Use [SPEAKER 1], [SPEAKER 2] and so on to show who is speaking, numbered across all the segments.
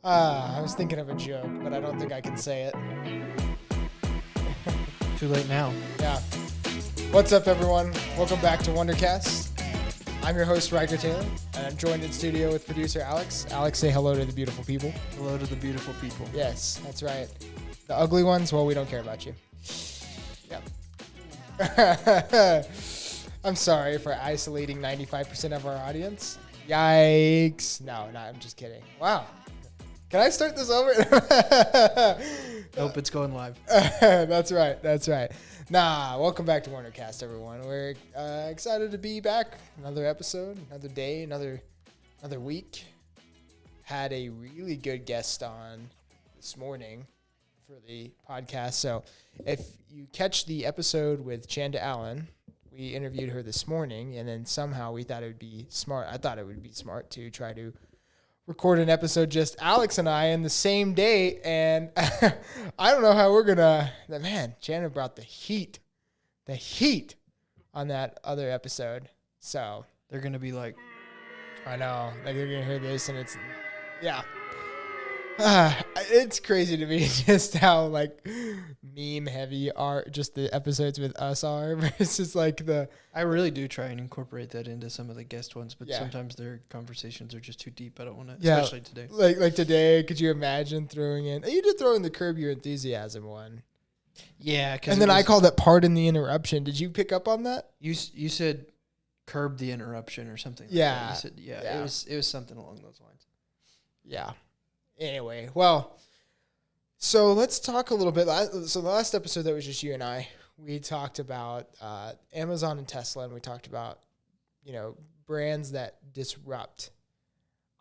[SPEAKER 1] I was thinking of a joke, but I don't think I can say it.
[SPEAKER 2] Too late now.
[SPEAKER 1] Yeah. What's up, everyone? Welcome back to WunderCAST. I'm your host, Ryker Taylor, and I'm joined in studio with producer Alex. Alex, say hello to the beautiful people.
[SPEAKER 2] Hello to the beautiful people.
[SPEAKER 1] Yes, that's right. The ugly ones, well, we don't care about you. Yep. I'm sorry for isolating 95% of our audience. Yikes. No, I'm just kidding. Wow. Can I start this over?
[SPEAKER 2] Nope, it's going live.
[SPEAKER 1] That's right. Welcome back to WunderCAST, everyone. We're excited to be back. Another episode, another day, another week. Had a really good guest on this morning for the podcast. So if you catch the episode with Chanda Allen, we interviewed her this morning, and then somehow we thought it would be smart. I thought it would be smart to try to record an episode just Alex and I in the same day, and I don't know how we're gonna. Man, Chanda brought the heat on that other episode. So
[SPEAKER 2] They're going to be like,
[SPEAKER 1] I know, like they're gonna hear this, and it's it's crazy to me just how like meme heavy are just the episodes with us are versus like the.
[SPEAKER 2] I really do try and incorporate that into some of the guest ones, but
[SPEAKER 1] Yeah.
[SPEAKER 2] sometimes their conversations are just too deep. I don't want to,
[SPEAKER 1] Yeah.
[SPEAKER 2] especially today.
[SPEAKER 1] Like today, could you imagine throwing in? You did throw in the Curb Your Enthusiasm one.
[SPEAKER 2] Yeah,
[SPEAKER 1] And then I called it Pardon the Interruption. Did you pick up on that?
[SPEAKER 2] You said curb the interruption or something.
[SPEAKER 1] Yeah.
[SPEAKER 2] Like that. You said,
[SPEAKER 1] Yeah.
[SPEAKER 2] It was something along those lines.
[SPEAKER 1] Yeah. Anyway, well, so let's talk a little bit. So the last episode that was just you and I, we talked about Amazon and Tesla, and we talked about, brands that disrupt.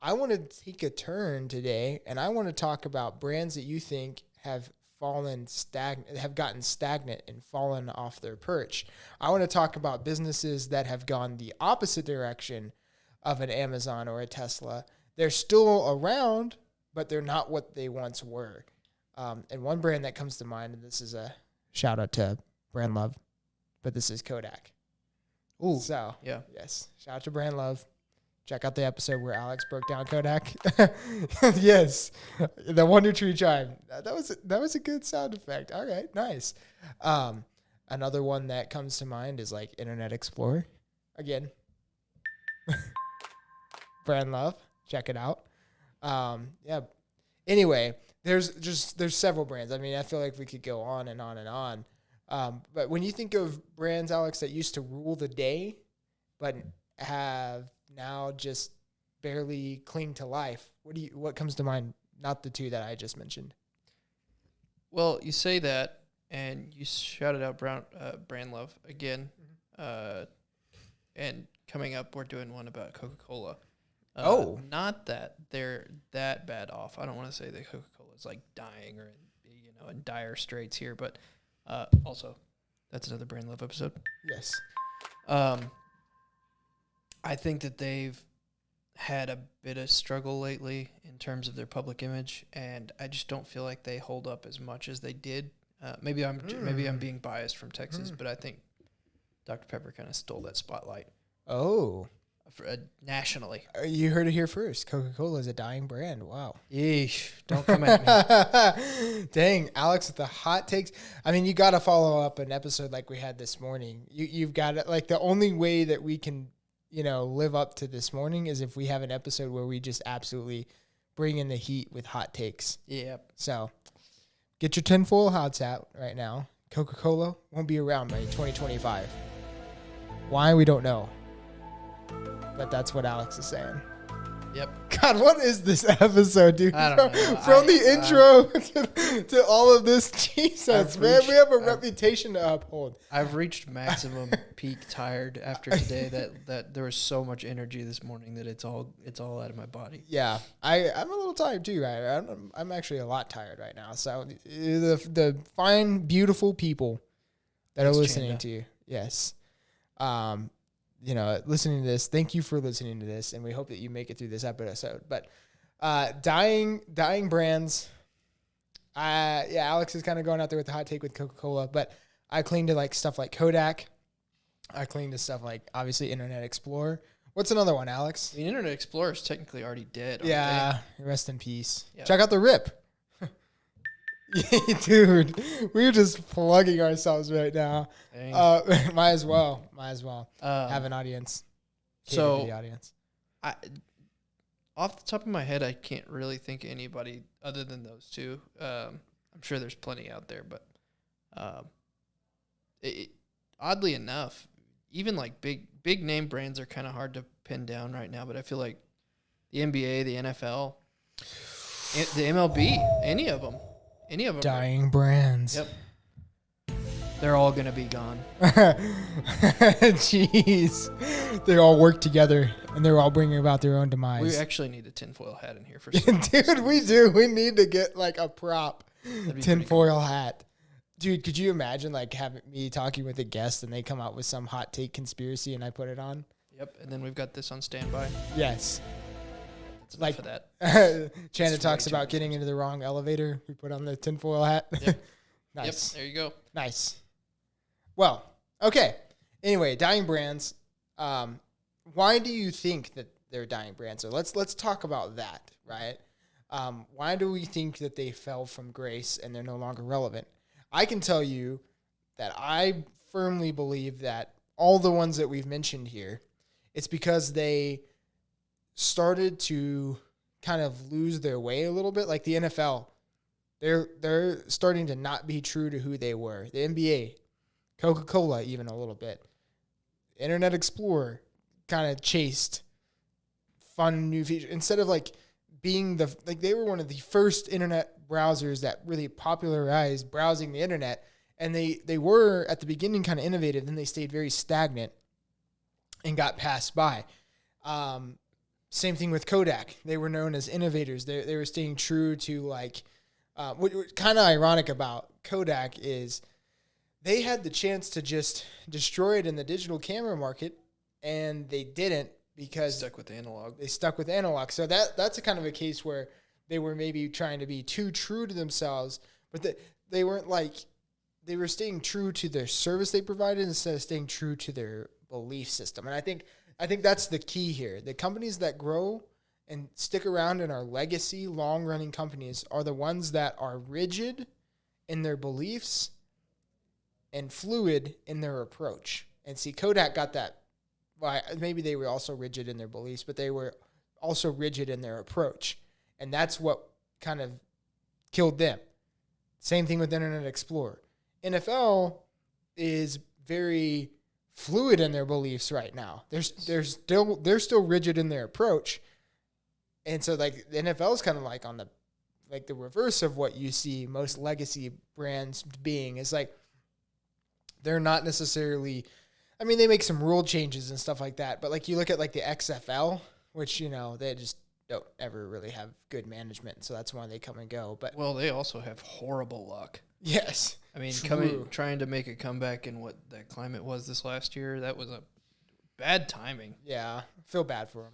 [SPEAKER 1] I want to take a turn today, and I want to talk about brands that you think have gotten stagnant and fallen off their perch. I want to talk about businesses that have gone the opposite direction of an Amazon or a Tesla. They're still around, but they're not what they once were. And one brand that comes to mind, and this is a shout out to Brand Love, but this is Kodak.
[SPEAKER 2] Ooh.
[SPEAKER 1] So,
[SPEAKER 2] Yeah.
[SPEAKER 1] yes, shout out to Brand Love. Check out the episode where Alex broke down Kodak. Yes, the WunderTRE chime. That was a good sound effect. All right, nice. Another one that comes to mind is like Internet Explorer. Again, Brand Love. Check it out. Yeah. Anyway, there's several brands. I mean, I feel like we could go on and on and on. But when you think of brands, Alex, that used to rule the day, but have now just barely cling to life, what comes to mind? Not the two that I just mentioned.
[SPEAKER 2] Well, you say that, and you shouted out Brand Love again. And coming up, we're doing one about Coca-Cola. Not that they're that bad off. I don't want to say that Coca-Cola is like dying or in dire straits here, but also that's another Brand Love episode.
[SPEAKER 1] Yes.
[SPEAKER 2] I think that they've had a bit of struggle lately in terms of their public image, and I just don't feel like they hold up as much as they did. Maybe I'm being biased from Texas, but I think Dr. Pepper kind of stole that spotlight.
[SPEAKER 1] Oh.
[SPEAKER 2] Nationally.
[SPEAKER 1] You heard it here first. Coca-Cola is a dying brand. Wow.
[SPEAKER 2] Yeesh. Don't come at
[SPEAKER 1] me. Dang, Alex with the hot takes. I mean, you got to follow up an episode like we had this morning. You've got to, like, the only way that we can, live up to this morning is if we have an episode where we just absolutely bring in the heat with hot takes.
[SPEAKER 2] Yep.
[SPEAKER 1] So get your tinfoil hats out right now. Coca-Cola won't be around by 2025. Why? We don't know. But that's what Alex is saying.
[SPEAKER 2] Yep.
[SPEAKER 1] God, what is this episode, dude?
[SPEAKER 2] I don't know.
[SPEAKER 1] From the intro to all of this, Jesus, man, we have a reputation to uphold.
[SPEAKER 2] I've reached maximum peak tired after today. That there was so much energy this morning that it's all out of my body.
[SPEAKER 1] Yeah, I'm a little tired too. I'm actually a lot tired right now. So the fine, beautiful people that are listening to you, yes. Listening to this, thank you for listening to this, and we hope that you make it through this episode. But dying brands. Alex is kind of going out there with the hot take with Coca-Cola, but I cling to like stuff like Kodak. I cling to stuff like obviously Internet Explorer. What's another one, Alex?
[SPEAKER 2] The Internet Explorer is technically already dead.
[SPEAKER 1] Yeah, rest in peace.
[SPEAKER 2] Yep.
[SPEAKER 1] Check out the RIP. Dude, we're just plugging ourselves right now. Might as well. Have an audience.
[SPEAKER 2] So,
[SPEAKER 1] the audience.
[SPEAKER 2] Off the top of my head, I can't really think of anybody other than those two. I'm sure there's plenty out there, but oddly enough, even like big name brands are kind of hard to pin down right now. But I feel like the NBA, the NFL, the MLB, any of them.
[SPEAKER 1] Dying brands.
[SPEAKER 2] Yep. They're all going to be gone.
[SPEAKER 1] Jeez. They all work together, and they're all bringing about their own demise.
[SPEAKER 2] We actually need a tinfoil hat in here for some
[SPEAKER 1] Dude, we do. We need to get, like, a prop tinfoil hat. Dude, could you imagine, like, having me talking with a guest, and they come out with some hot take conspiracy, and I put it on?
[SPEAKER 2] Yep, and then we've got this on standby.
[SPEAKER 1] Yes.
[SPEAKER 2] That's enough of that.
[SPEAKER 1] Chanda talks about getting into the wrong elevator. We put on the tinfoil hat.
[SPEAKER 2] Yep.
[SPEAKER 1] Nice.
[SPEAKER 2] Yep, there you go.
[SPEAKER 1] Nice. Well, okay. Anyway, dying brands. Why do you think that they're dying brands? So let's talk about that, right? Why do we think that they fell from grace and they're no longer relevant? I can tell you that I firmly believe that all the ones that we've mentioned here, it's because they started to kind of lose their way a little bit. Like the NFL, they're starting to not be true to who they were. The NBA, Coca-Cola, even a little bit. Internet Explorer kind of chased fun new features instead of like being they were one of the first internet browsers that really popularized browsing the internet, and they were at the beginning kind of innovative, then they stayed very stagnant and got passed by. Same thing with Kodak. They were known as innovators. They were staying true to like what's kind of ironic about Kodak is they had the chance to just destroy it in the digital camera market, and they didn't because
[SPEAKER 2] Stuck with analog.
[SPEAKER 1] They stuck with analog. So that's a kind of a case where they were maybe trying to be too true to themselves, but they weren't like they were staying true to their service they provided instead of staying true to their belief system. And I think that's the key here. The companies that grow and stick around and are legacy, long-running companies are the ones that are rigid in their beliefs and fluid in their approach. And see, Kodak got that. Well, maybe they were also rigid in their beliefs, but they were also rigid in their approach. And that's what kind of killed them. Same thing with Internet Explorer. NFL is very fluid in their beliefs right now. They're still rigid in their approach. And so like the NFL is kind of like on the reverse of what you see most legacy brands being is like they're not necessarily, I mean, they make some rule changes and stuff like that, but like you look at like the XFL, which, you know, they just don't ever really have good management, so that's why they come and go. But
[SPEAKER 2] well, they also have horrible luck.
[SPEAKER 1] Yes.
[SPEAKER 2] I mean,
[SPEAKER 1] true.
[SPEAKER 2] trying to make a comeback in what that climate was this last year, that was a bad timing.
[SPEAKER 1] Yeah, I feel bad for them.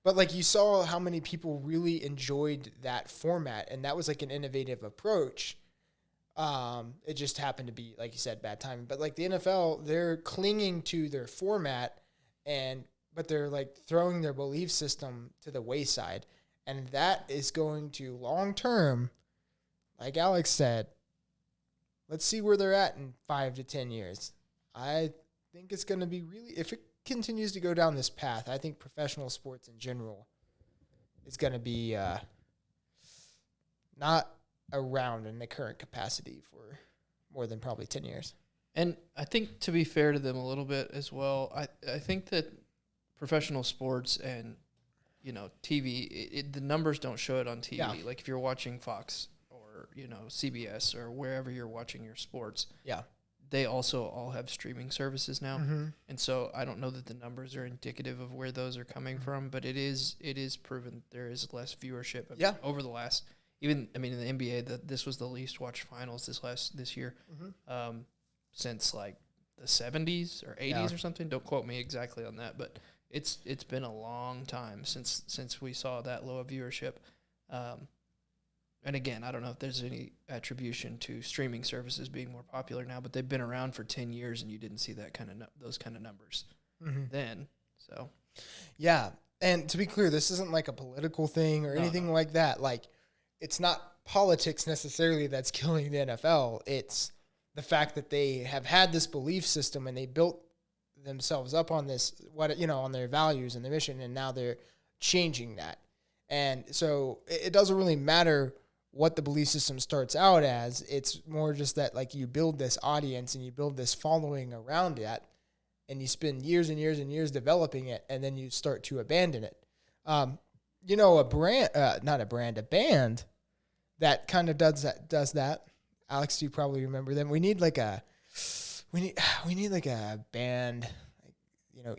[SPEAKER 1] But like you saw how many people really enjoyed that format, and that was like an innovative approach. It just happened to be, like you said, bad timing. But like the NFL, they're clinging to their format, but they're like throwing their belief system to the wayside, and that is going to long term, like Alex said. Let's see where they're at in 5 to 10 years. I think it's going to be really, if it continues to go down this path, I think professional sports in general is going to be not around in the current capacity for more than probably 10 years.
[SPEAKER 2] And I think to be fair to them a little bit as well, I think that professional sports and, you know, TV, the numbers don't show it on TV.
[SPEAKER 1] Yeah.
[SPEAKER 2] Like if you're watching Fox or, you know, CBS or wherever you're watching your sports.
[SPEAKER 1] Yeah.
[SPEAKER 2] They also all have streaming services now.
[SPEAKER 1] Mm-hmm.
[SPEAKER 2] And so I don't know that the numbers are indicative of where those are coming from, but it is proven there is less viewership over the last, even, I mean, in the NBA, this was the least watched finals this year, since like the 70s or 80s or something. Don't quote me exactly on that, but it's been a long time since we saw that low of viewership. And again, I don't know if there's any attribution to streaming services being more popular now, but they've been around for 10 years, and you didn't see that those kind of numbers then. So
[SPEAKER 1] Yeah. And to be clear, this isn't like a political thing or anything like that. Like, it's not politics necessarily that's killing the NFL. It's the fact that they have had this belief system and they built themselves up on this, on their values and their mission, and now they're changing that. And so it doesn't really matter what the belief system starts out as. It's more just that, like, you build this audience and you build this following around it, and you spend years and years and years developing it, and then you start to abandon it. A band that kind of does that. Alex, you probably remember them. We need like a band,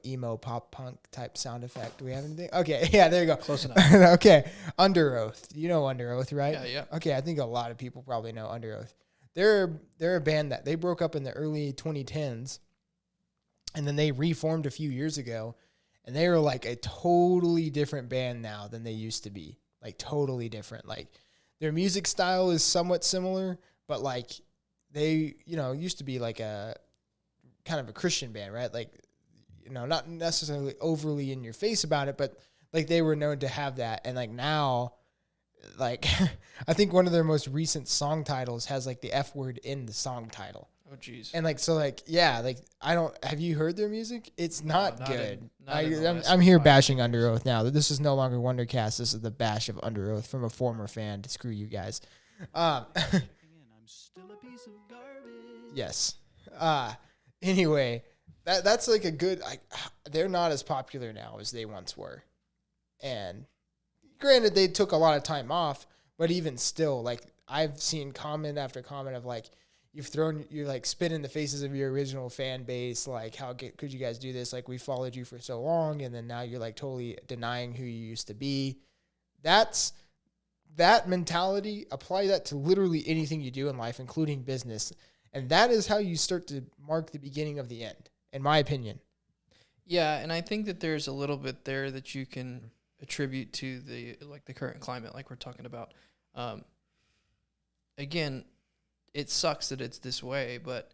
[SPEAKER 1] emo pop punk type sound effect. Do we have anything? Okay, yeah, there you go.
[SPEAKER 2] Close enough.
[SPEAKER 1] Okay, Under Oath. You know Under Oath, right?
[SPEAKER 2] Yeah.
[SPEAKER 1] Okay, I think a lot of people probably know Under Oath. They're a band that they broke up in the early 2010s, and then they reformed a few years ago, and they are like a totally different band now than they used to be. Like, totally different. Like, their music style is somewhat similar, but like they, used to be like a kind of a Christian band, right? Like, not necessarily overly in your face about it, but like they were known to have that. And like now, like I think one of their most recent song titles has like the F word in the song title.
[SPEAKER 2] Oh, geez.
[SPEAKER 1] And like, so like, yeah, like have you heard their music? It's not good. I'm here bashing Under Oath now. This is no longer WunderCAST. This is the bash of Under Oath from a former fan. Screw you guys. I'm still a piece of garbage. Yes. Anyway, that's like a good, they're not as popular now as they once were. And granted, they took a lot of time off, but even still, like, I've seen comment after comment of like, you like spit in the faces of your original fan base. Like, how could you guys do this? Like, we followed you for so long, and then now you're like totally denying who you used to be. That mentality, apply that to literally anything you do in life, including business. And that is how you start to mark the beginning of the end, in my opinion.
[SPEAKER 2] Yeah, and I think that there's a little bit there that you can attribute to the current climate, like we're talking about. Again, it sucks that it's this way, but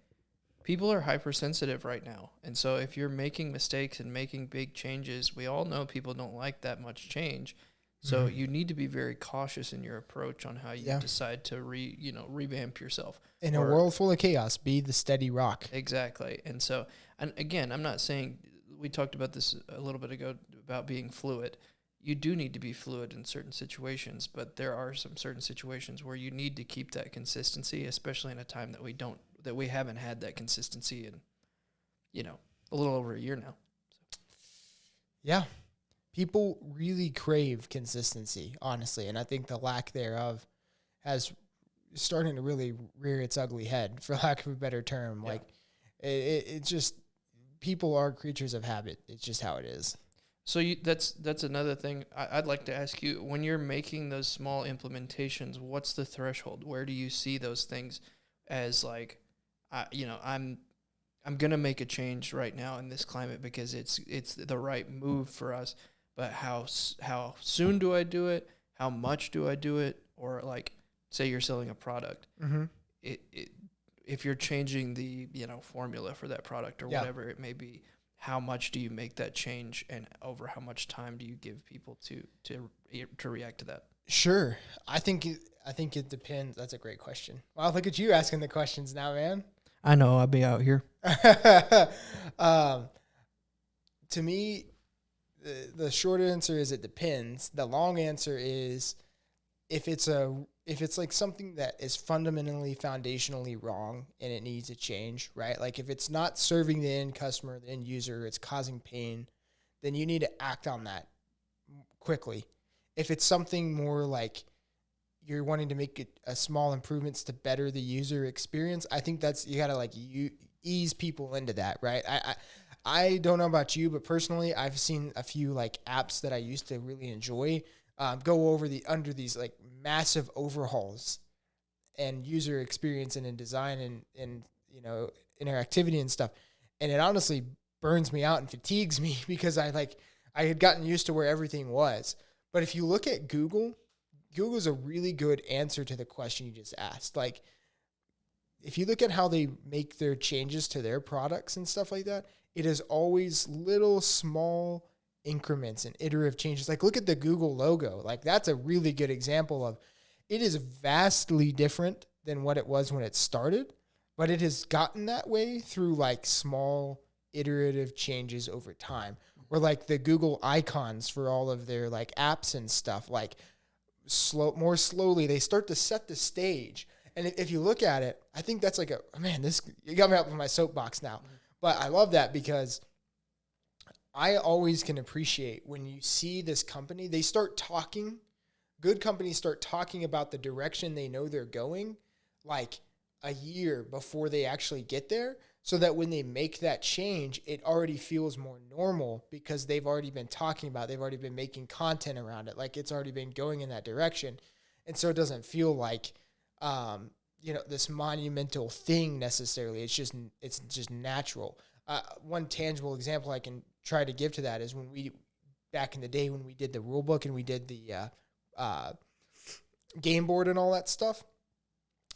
[SPEAKER 2] people are hypersensitive right now. And so if you're making mistakes and making big changes, we all know people don't like that much change. So you need to be very cautious in your approach on how you decide to revamp yourself.
[SPEAKER 1] In a world full of chaos, be the steady rock.
[SPEAKER 2] Exactly. And so, and again, I'm not saying, we talked about this a little bit ago about being fluid. You do need to be fluid in certain situations, but there are some certain situations where you need to keep that consistency, especially in a time that we haven't had that consistency in, a little over a year now. So.
[SPEAKER 1] Yeah. People really crave consistency, honestly, and I think the lack thereof has starting to really rear its ugly head, for lack of a better term. Yeah. Like, it just, people are creatures of habit. It's just how it is.
[SPEAKER 2] So that's another thing I'd like to ask you. When you're making those small implementations, what's the threshold? Where do you see those things as like, I'm gonna make a change right now in this climate because it's the right move for us. But how soon do I do it? How much do I do it? Or like, say you're selling a product, if you're changing the formula for that product or whatever it may be. How much do you make that change, and over how much time do you give people to react to that? Sure.
[SPEAKER 1] I think it depends. That's a great question. Wow, look at you asking the questions now, man.
[SPEAKER 2] I know, I'll be out here.
[SPEAKER 1] To me, the short answer is it depends. The long answer is if it's like something that is fundamentally, foundationally wrong and it needs a change, right? Like if it's not serving the end customer, the end user, it's causing pain, then you need to act on that quickly. If it's something more like you're wanting to make a small improvements to better the user experience, I think you gotta like ease people into that, right? I don't know about you, but personally, I've seen a few like apps that I used to really enjoy go under these like massive overhauls and user experience and in design and interactivity and stuff. And it honestly burns me out and fatigues me because I had gotten used to where everything was. But if you look at Google's a really good answer to the question you just asked. Like if you look at how they make their changes to their products and stuff like that, it is always little small increments and iterative changes. Like look at the Google logo. Like that's a really good example of it is vastly different than what it was when it started, but it has gotten that way through like small iterative changes over time. Or like the Google icons for all of their like apps and stuff, like more slowly, they start to set the stage. And if you look at it, I think that's like you got me up on my soapbox now. But I love that because I always can appreciate when you see this company, they start talking, good companies start talking about the direction they know they're going like a year before they actually get there, so that when they make that change, it already feels more normal because they've already been talking about it. They've already been making content around it. Like it's already been going in that direction. And so it doesn't feel like, this monumental thing necessarily. It's just natural. One tangible example I can try to give to that is back in the day when we did the rule book and we did the game board and all that stuff,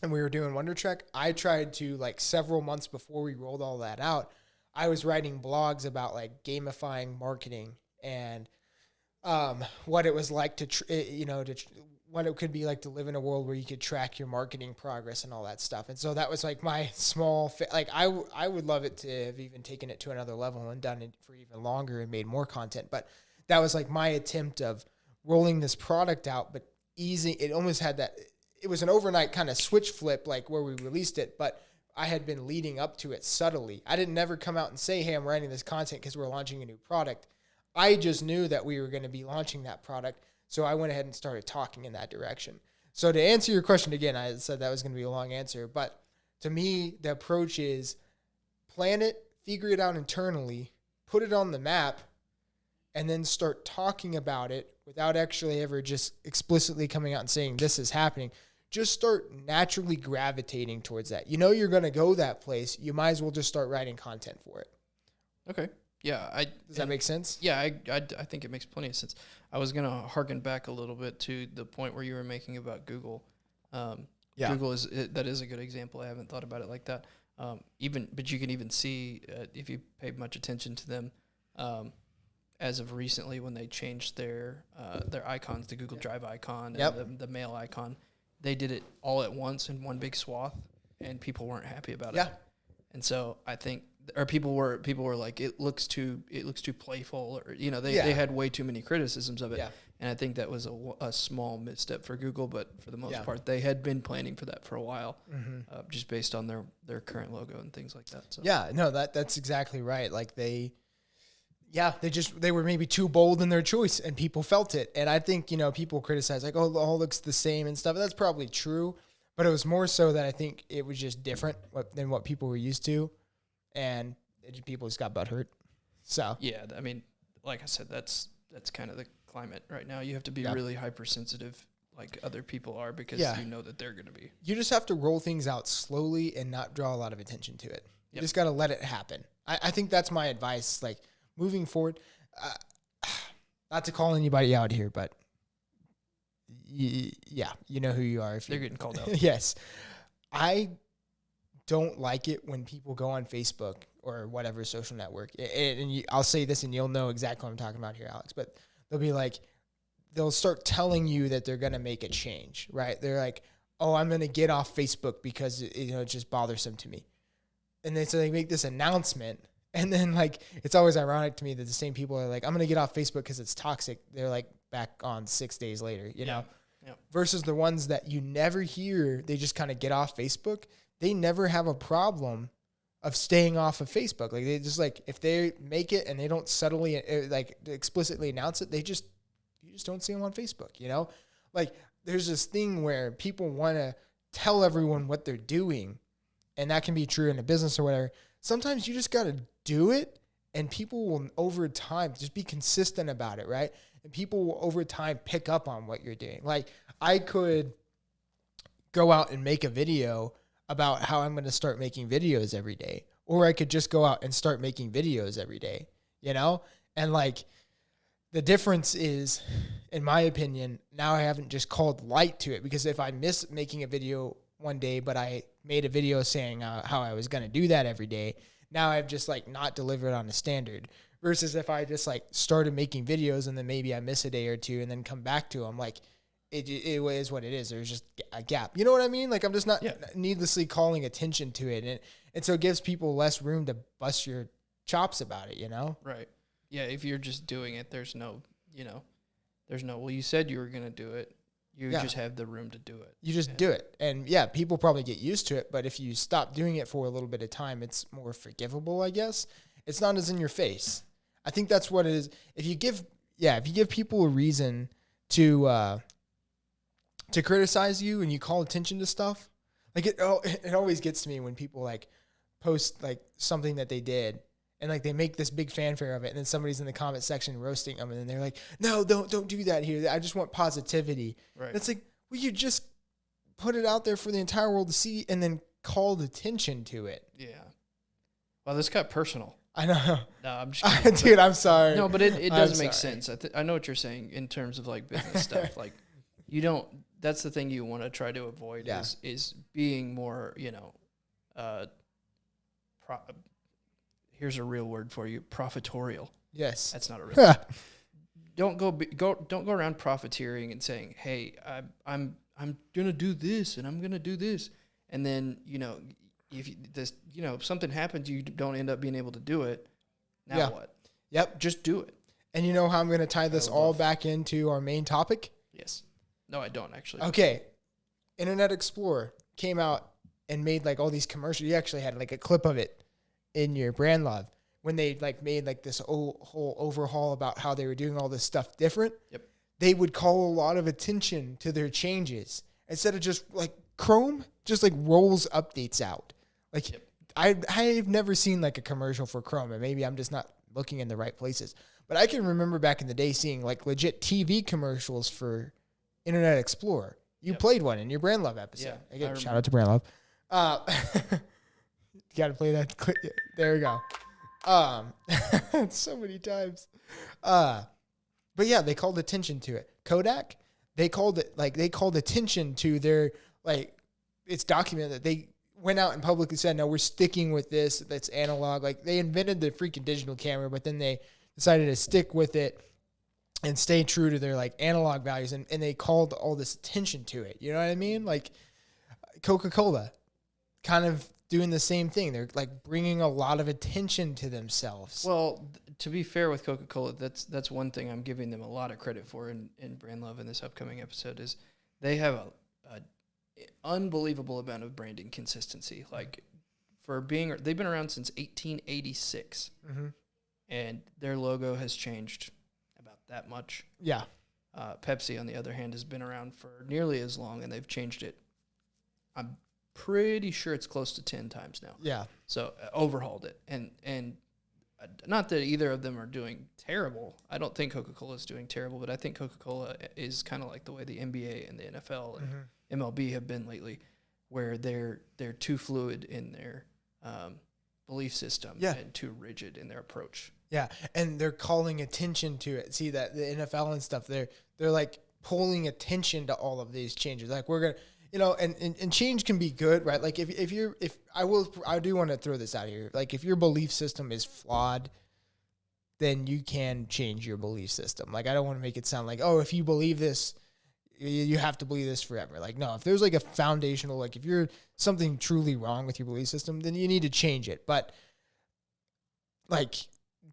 [SPEAKER 1] and we were doing WunderTRE, I tried to, like, several months before we rolled all that out, I was writing blogs about, like, gamifying marketing and what it was like what it could be like to live in a world where you could track your marketing progress and all that stuff. And so that was, like, my small I would love it to have even taken it to another level and done it for even longer and made more content. But that was, like, my attempt of rolling this product out, but it almost had that. It was an overnight kind of switch flip, like where we released it, but I had been leading up to it subtly. I didn't never come out and say, hey, I'm writing this content because we're launching a new product. I just knew that we were going to be launching that product, so I went ahead and started talking in that direction. So to answer your question again, I said that was going to be a long answer, but to me, the approach is plan it, figure it out internally, put it on the map, and then start talking about it without actually ever just explicitly coming out and saying this is happening. Just start naturally gravitating towards that. You know you're going to go that place. You might as well just start writing content for it.
[SPEAKER 2] Okay. Yeah. Does
[SPEAKER 1] that make sense?
[SPEAKER 2] Yeah, I think it makes plenty of sense. I was going to harken back a little bit to the point where you were making about Google. Google that is a good example. I haven't thought about it like that. But you can even see if you paid much attention to them, as of recently when they changed their icons, the Google Drive icon and the mail icon. They did it all at once in one big swath, and people weren't happy about it. And so I think, or people were like, it looks too playful, or they had way too many criticisms of it. And I think that was a small misstep for Google, but for the most part, they had been planning for that for a while, just based on their current logo and things like that. So.
[SPEAKER 1] Yeah, no, that's exactly right. Like they were maybe too bold in their choice, and people felt it. And I think, people criticize like, oh, it all looks the same and stuff. And that's probably true, but it was more so that I think it was just different than what people were used to, and people just got butthurt. So
[SPEAKER 2] yeah, I mean, like I said, that's kind of the climate right now. You have to be really hypersensitive, like other people are, because you know that they're going to be. You
[SPEAKER 1] just have to roll things out slowly and not draw a lot of attention to it. You just got to let it happen. I think that's my advice. Like, moving forward, not to call anybody out here, but you know who you are.
[SPEAKER 2] They're getting called out.
[SPEAKER 1] Yes. I don't like it when people go on Facebook or whatever social network. I'll say this and you'll know exactly what I'm talking about here, Alex, but they'll start telling you that they're going to make a change, right? They're like, oh, I'm going to get off Facebook because it's just bothersome to me. And then so they make this announcement. And then, like, it's always ironic to me that the same people are like, I'm going to get off Facebook because it's toxic. They're, like, back on 6 days later, you know?
[SPEAKER 2] Yep.
[SPEAKER 1] Versus the ones that you never hear, they just kind of get off Facebook. They never have a problem of staying off of Facebook. Like, they just, like, if they make it and they don't subtly, like, explicitly announce it, you just don't see them on Facebook, you know? Like, there's this thing where people want to tell everyone what they're doing, and that can be true in a business or whatever. Sometimes you just got to do it, and people will over time just be consistent about it, right? And people will over time pick up on what you're doing. Like, I could go out and make a video about how I'm going to start making videos every day, or I could just go out and start making videos every day, you know? And like, the difference is, in my opinion, now I haven't just called light to it, because if I miss making a video one day, but I made a video saying how I was going to do that every day, now I've just like not delivered on a standard. Versus if I just like started making videos and then maybe I miss a day or two and then come back to them, like it is what it is. There's just a gap. You know what I mean? Like I'm just not needlessly calling attention to it. And so it gives people less room to bust your chops about it, you know?
[SPEAKER 2] Right. Yeah. If you're just doing it, there's no, well, you said you were going to do it. You just have the room to do it.
[SPEAKER 1] You just do it. And yeah, people probably get used to it. But if you stop doing it for a little bit of time, it's more forgivable, I guess. It's not as in your face. I think that's what it is. If you give people a reason to criticize you and you call attention to stuff, like it always gets to me when people like post like something that they did and like they make this big fanfare of it, and then somebody's in the comment section roasting them, and then they're like, "No, don't do that here. I just want positivity." Right. And it's like, well, you just put it out there for the entire world to see, and then called attention to it.
[SPEAKER 2] Yeah. Well, this got personal.
[SPEAKER 1] I know.
[SPEAKER 2] No, I'm just kidding.
[SPEAKER 1] Dude, I'm sorry.
[SPEAKER 2] No, but it does make sense. I know what you're saying in terms of like business stuff. Like you don't, that's the thing you want to try to avoid is being more, here's a real word for you, profiteurial.
[SPEAKER 1] Yes.
[SPEAKER 2] That's not a real word. Don't go around profiteering and saying, "Hey, I'm going to do this and I'm going to do this." And then, if something happens, you don't end up being able to do it. Now what?
[SPEAKER 1] Yep.
[SPEAKER 2] Just do it.
[SPEAKER 1] And you know how I'm going to tie this all back into our main topic?
[SPEAKER 2] Yes. No, I don't actually.
[SPEAKER 1] Okay. Internet Explorer came out and made like all these commercials. You actually had like a clip of it in your brand love when they like made like this whole overhaul about how they were doing all this stuff different.
[SPEAKER 2] Yep.
[SPEAKER 1] They would call a lot of attention to their changes instead of just like Chrome just like rolls updates out. Like I've never seen like a commercial for Chrome, and maybe I'm just not looking in the right places. But I can remember back in the day seeing like legit TV commercials for Internet Explorer. You played one in your Brand Love episode. Yeah, again, shout out to Brand Love. You got to play that clip. There we go. So many times. But yeah, they called attention to it. Kodak, they called attention to their, like, it's documented that they went out and publicly said, no, we're sticking with this. That's analog. Like, they invented the freaking digital camera, but then they decided to stick with it and stay true to their, like, analog values. And they called all this attention to it. You know what I mean? Like, Coca-Cola kind of doing the same thing. They're, like, bringing a lot of attention to themselves.
[SPEAKER 2] Well, to be fair with Coca-Cola, that's one thing I'm giving them a lot of credit for in Brand Love in this upcoming episode is they have a unbelievable amount of branding consistency. Like they've been around since 1886, and their logo has changed about that much.
[SPEAKER 1] Yeah.
[SPEAKER 2] Pepsi, on the other hand, has been around for nearly as long, and they've changed it. I'm pretty sure it's close to 10 times now.
[SPEAKER 1] Yeah.
[SPEAKER 2] So overhauled it, and not that either of them are doing terrible. I don't think Coca-Cola is doing terrible, but I think Coca-Cola is kind of like the way the NBA and the NFL and MLB have been lately, where they're too fluid in their belief system and too rigid in their approach. Yeah,
[SPEAKER 1] and they're calling attention to it. See that the NFL and stuff, they're like pulling attention to all of these changes. Like we're gonna, and change can be good, right? Like I do want to throw this out here. Like if your belief system is flawed, then you can change your belief system. Like I don't want to make it sound like, oh, if you believe this, you have to believe this forever. Like, no, if there's like a foundational, like if you're something truly wrong with your belief system, then you need to change it. But like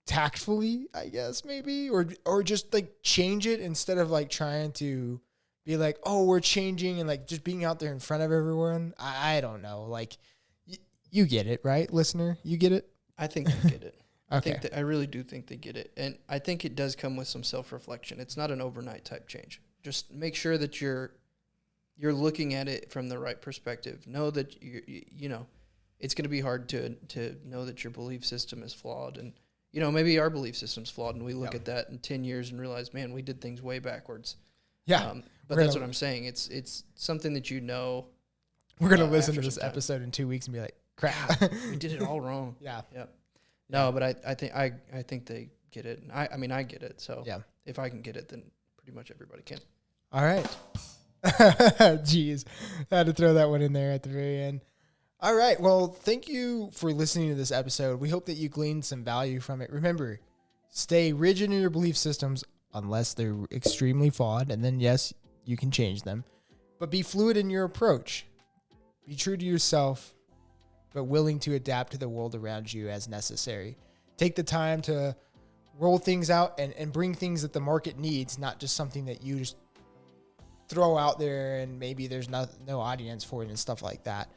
[SPEAKER 1] tactfully, I guess maybe, or just like change it instead of like trying to be like, oh, we're changing and like just being out there in front of everyone. I don't know. Like you get it, right, listener? You get it?
[SPEAKER 2] I think they get it.
[SPEAKER 1] Okay.
[SPEAKER 2] I really do think they get it. And I think it does come with some self-reflection. It's not an overnight type change. Just make sure that you're looking at it from the right perspective. Know that it's going to be hard to know that your belief system is flawed, and maybe our belief system's flawed, and we look at that in 10 years and realize, man, we did things way backwards.
[SPEAKER 1] Yeah,
[SPEAKER 2] but that's what I'm saying. It's something that
[SPEAKER 1] we're gonna listen to this episode in 2 weeks and be like, crap,
[SPEAKER 2] we did it all wrong.
[SPEAKER 1] Yeah.
[SPEAKER 2] No, but I think they get it. I mean I get it. So if I can get it, then pretty much everybody can.
[SPEAKER 1] All right. Jeez. I had to throw that one in there at the very end. All right. Well, thank you for listening to this episode. We hope that you gleaned some value from it. Remember, stay rigid in your belief systems unless they're extremely flawed. And then, yes, you can change them. But be fluid in your approach. Be true to yourself, but willing to adapt to the world around you as necessary. Take the time to roll things out and bring things that the market needs, not just something that you just throw out there and maybe there's no audience for it and stuff like that.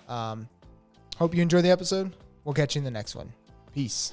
[SPEAKER 1] Hope you enjoy the episode. We'll catch you in the next one. Peace.